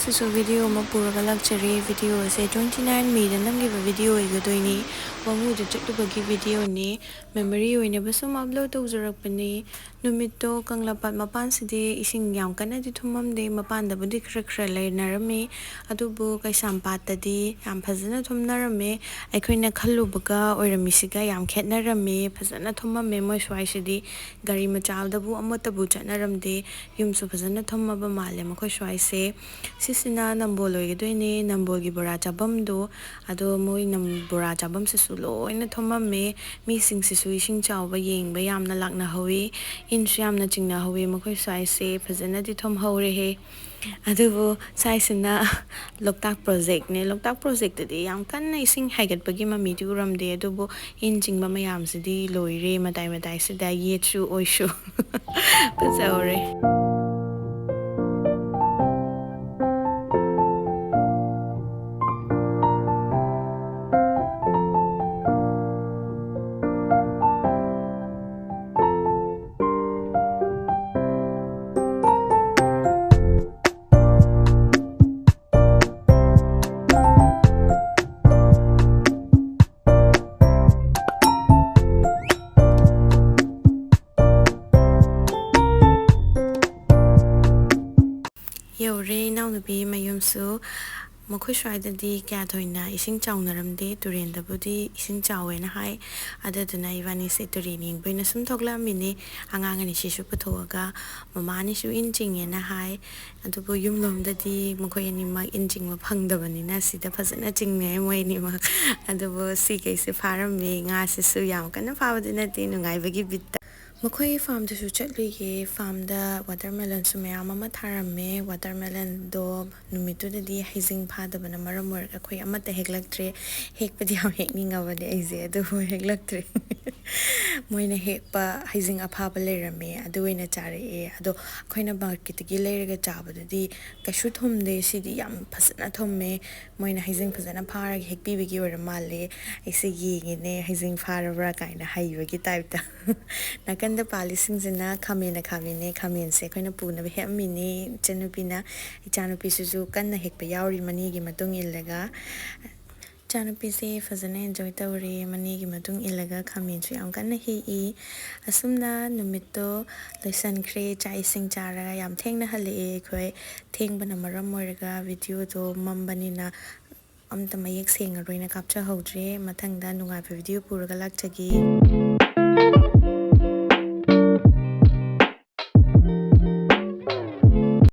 ꯉꯁꯤꯁꯨ ꯚꯤꯗꯤꯑꯣ ꯑꯃ ꯄꯨꯔꯒ ꯂꯥꯛꯆꯔꯤ. ꯚꯤꯗꯤꯑꯣ ꯑꯁꯦ 29 ꯃꯦꯗ ꯅꯝꯈꯤꯕ ꯚꯤꯗꯤꯑꯣ ꯑꯣꯏꯒꯗꯣꯏꯅꯤ. ꯋꯥꯡꯒꯨꯗ ꯆꯠꯂꯨꯕꯒꯤ ꯚꯤꯗꯤꯑꯣꯅꯤ. ꯃꯦꯃꯣꯔꯤ ꯑꯣꯏꯅꯕ ꯁꯨꯝ ꯑꯞꯂꯣꯗ ꯇꯧꯖꯔꯛꯄꯅꯤ. ꯅꯨꯃꯤꯠꯇꯣ ꯀꯪꯂꯥꯄꯥꯠ ꯃꯄꯥꯟꯁꯤꯗꯤ ꯏꯁꯤꯡ ꯌꯥꯝ ꯀꯟꯅꯗꯤ ꯊꯨꯝꯃꯝꯗꯦ. ꯃꯄꯥꯟꯗꯕꯨꯗꯤ ꯈꯔ ꯂꯩꯅꯔꯝꯃꯤ. ꯑꯗꯨꯕꯨ ꯀꯩꯁꯥꯝꯄꯥꯠꯇꯗꯤ ꯌꯥꯝ ꯐꯖꯅ ꯊꯨꯝꯅꯔꯝꯃꯦ. ꯑꯩꯈꯣꯏꯅ ꯈꯜꯂꯨꯕꯒ ꯑꯣꯏꯔꯝꯃꯤꯁꯤꯒ ꯌꯥꯝ ꯈꯦꯠꯅꯔꯝꯃꯦ. ꯐꯖꯅ ꯊꯨꯝꯃꯝꯃꯦ. ꯃꯣꯏ ꯁ꯭ꯋꯥꯏꯁꯤꯗꯤ ꯒꯥꯔꯤ ꯃꯆꯥꯗꯕꯨ ꯑꯃꯠꯇꯕꯨ ꯆꯠꯅꯔꯝꯗꯦ. ꯌꯨꯝꯁꯨ ꯐꯖꯅ ꯊꯨꯝꯃꯕ ꯃꯥꯜꯂꯦ ꯃꯈꯣꯏ ꯁ꯭ꯋꯥꯏꯁꯦ. ꯁꯤꯁꯤꯅ ꯅꯝꯕꯣꯜ ꯑꯣꯏꯒꯗꯣꯏꯅꯦ. ꯅꯝꯕꯣꯜꯒꯤ ꯕꯣꯔꯥ ꯆꯥꯐꯝꯗꯣ. ꯑꯗꯣ ꯃꯣꯏ ꯕꯣꯔꯥ ꯆꯥꯐꯝꯁꯤꯁꯨ ꯂꯣꯏꯅ ꯊꯨꯝꯃꯝꯃꯦ. ꯃꯤꯁꯤꯡꯁꯤꯁꯨ ꯏꯁꯤꯡ ꯆꯥꯎꯕ ꯌꯦꯡꯕ ꯌꯥꯝꯅ ꯂꯥꯛꯅꯍꯧꯋꯤ. ꯏꯟꯁꯨ ꯌꯥꯝꯅ ꯆꯤꯡꯅꯍꯧꯋꯤ. ꯃꯈꯣꯏ ꯁ꯭ꯋꯥꯏꯁꯦ ꯐꯖꯅꯗꯤ ꯊꯨꯝꯍꯧꯔꯦꯍꯦ. ꯑꯗꯨꯕꯨ ꯁ꯭ꯋꯥꯏꯁꯤꯅ ꯂꯣꯛꯇꯥꯛ ꯄ꯭ꯔꯣꯖꯦꯛꯅꯦ. ꯂꯣꯛꯇꯥꯛ ꯄ꯭ꯔꯣꯖꯦꯛꯇꯗꯤ ꯌꯥꯝ ꯀꯟꯅ ꯏꯁꯤꯡ ꯍꯥꯏꯒꯠꯄꯒꯤ ꯃꯃꯤꯗꯤ ꯎꯔꯝꯗꯦ. ꯑꯗꯨꯕꯨ ꯏꯟ ꯆꯤꯡꯕ ꯃꯌꯥꯝꯁꯤꯗꯤ ꯂꯣꯏꯔꯦ. ꯃꯇꯥꯏꯁꯤꯗ ꯌꯦꯠꯁꯨ ꯑꯣꯏꯁꯨ ꯐꯖꯍꯧꯔꯦ. ꯌꯧꯔꯦ ꯏꯅꯥꯎꯅꯨꯄꯤ ꯃꯌꯨꯝꯁꯨ. ꯃꯈꯣꯏ ꯁ꯭ꯋꯥꯏꯗꯗꯤ ꯀꯌꯥ ꯊꯣꯏꯅ ꯏꯁꯤꯡ ꯆꯥꯎꯅꯔꯝꯗꯦ. ꯇꯨꯔꯦꯟꯗꯕꯨꯗꯤ ꯏꯁꯤꯡ ꯆꯥꯎꯋꯦꯅ ꯍꯥꯏ. ꯑꯗꯨꯗꯨꯅ ꯏꯕꯥꯅꯤꯁꯦ ꯇꯨꯔꯦꯟ ꯌꯦꯡꯕ ꯑꯣꯏꯅ ꯁꯨꯝ ꯊꯣꯛꯂꯛꯑꯝꯃꯤꯅꯦ. ꯑꯉꯥꯡ ꯑꯅꯤꯁꯤꯁꯨ ꯄꯨꯊꯣꯛꯑꯒ ꯃꯃꯥꯅꯤꯁꯨ ꯏꯟ ꯆꯤꯡꯉꯦꯅ ꯍꯥꯏ. ꯑꯗꯨꯕꯨ ꯌꯨꯝꯂꯣꯝꯗꯗꯤ ꯃꯈꯣꯏ ꯑꯅꯤꯃꯛ ꯏꯟ ꯆꯤꯡꯕ ꯐꯪꯗꯕꯅꯤꯅ ꯁꯤꯗ ꯐꯖꯅ ꯆꯤꯡꯅꯩ ꯃꯣꯏ ꯑꯅꯤꯃꯛ. ꯑꯗꯨꯕꯨ ꯁꯤꯈꯩꯁꯦ ꯐꯥꯔꯝꯃꯦ. ꯉꯥꯁꯤꯁꯨ ꯌꯥꯝ ꯀꯟꯅ ꯐꯥꯕꯗꯤ ꯅꯠꯇꯦ, ꯅꯨꯡꯉꯥꯏꯕꯒꯤ ꯕꯤꯠꯇ. ꯃꯈꯣꯏ ꯐꯥꯔꯝꯗꯁꯨ ꯆꯠꯂꯨꯏꯌꯦ. ꯐꯥꯔꯝꯗ ꯋꯥꯇꯔꯃꯦꯂꯟꯁꯨ ꯃꯌꯥꯝ ꯑꯃ ꯊꯥꯔꯝꯃꯦ. ꯋꯥꯇꯔꯃꯦꯂꯟꯗꯣ ꯅꯨꯃꯤꯠꯇꯨꯗꯗꯤ ꯍꯩꯖꯤꯡ ꯐꯥꯗꯕꯅ ꯃꯔꯝ ꯑꯣꯏꯔꯒ ꯑꯩꯈꯣꯏ ꯑꯃꯠꯇ ꯍꯦꯛꯂꯛꯇ꯭ꯔꯦ. ꯍꯦꯛꯄꯗꯤ ꯌꯥꯝ ꯍꯦꯛꯅꯤꯡꯉꯕꯅꯦ ꯑꯩꯁꯦ, ꯑꯗꯨꯕꯨ ꯍꯦꯛꯂꯛꯇ꯭ꯔꯦ. ꯃꯣꯏꯅ ꯍꯦꯛꯄ ꯍꯩꯖꯤꯡ ꯑꯐꯥꯕ ꯂꯩꯔꯝꯃꯦ. ꯑꯗꯨ ꯑꯣꯏꯅ ꯆꯥꯔꯛꯑꯦ. ꯑꯗꯣ ꯑꯩꯈꯣꯏꯅ ꯃꯥꯔꯀꯦꯠꯇꯒꯤ ꯂꯩꯔꯒ ꯆꯥꯕꯗꯨꯗꯤ ꯀꯩꯁꯨ ꯊꯨꯝꯗꯦ. ꯁꯤꯗꯤ ꯌꯥꯝ ꯐꯖꯅ ꯊꯨꯝꯃꯦ. ꯃꯣꯏꯅ ꯍꯩꯖꯤꯡ ꯐꯖꯅ ꯐꯥꯔꯒ ꯍꯦꯛꯄꯤꯕꯒꯤ ꯑꯣꯏꯔ ꯃꯥꯜꯂꯦ. ꯑꯩꯁꯦ ꯌꯦꯡꯉꯤꯅꯦ ꯍꯩꯖꯤꯡ ꯐꯥꯔꯕ꯭ꯔꯥ ꯀꯥꯏꯅ ꯍꯩꯕꯒꯤ ꯇꯥꯏꯞꯇ. ꯅꯥꯀꯟꯗ ꯄꯥꯜꯂꯤꯁꯤꯡꯁꯤꯅ ꯈꯥꯃꯦꯟꯅꯦ. ꯈꯥꯃꯦꯟꯁꯦ ꯑꯩꯈꯣꯏꯅ ꯄꯨꯅꯕ ꯍꯦꯛꯑꯝꯃꯤꯅꯦ ꯏꯆꯟꯅꯨꯄꯤꯅ. ꯏꯆꯥꯅꯨꯄꯤꯁꯤꯁꯨ ꯀꯟꯅ ꯍꯦꯛꯄ ꯌꯥꯎꯔꯤ ꯃꯅꯦꯒꯤ ꯃꯇꯨꯡ ꯏꯜꯂꯒ. ꯏꯆꯥꯅꯨꯄꯤꯁꯦ ꯐꯖꯅ ꯑꯦꯟꯖꯣꯏ ꯇꯧꯔꯦ. ꯃꯅꯦꯒꯤ ꯃꯇꯨꯡ ꯏꯜꯂꯒ ꯈꯥꯃꯦꯟꯁꯨ ꯌꯥꯝ ꯀꯟꯅ ꯍꯦꯛꯏ. ꯑꯁꯨꯝꯅ ꯅꯨꯃꯤꯠꯇꯣ ꯂꯣꯏꯁꯟꯈ꯭ꯔꯦ. ꯆꯥꯛ ꯏꯁꯤꯡ ꯆꯥꯔꯒ ꯌꯥꯝ ꯊꯦꯡꯅ ꯍꯜꯂꯛꯑꯦ ꯑꯩꯈꯣꯏ. ꯊꯦꯡꯕꯅ ꯃꯔꯝ ꯑꯣꯏꯔꯒ ꯚꯤꯗꯤꯑꯣꯗꯣ ꯃꯝꯕꯅꯤꯅ ꯑꯝꯇ ꯃꯌꯦꯛ ꯁꯦꯡꯉꯔꯣꯏꯅ ꯀꯥꯞꯆꯍꯧꯗ꯭ꯔꯦ. ꯃꯊꯪꯗ ꯅꯨꯡꯉꯥꯏꯕ ꯚꯤꯗꯤꯑꯣ ꯄꯨꯔꯒ ꯂꯥꯛꯆꯒꯦ.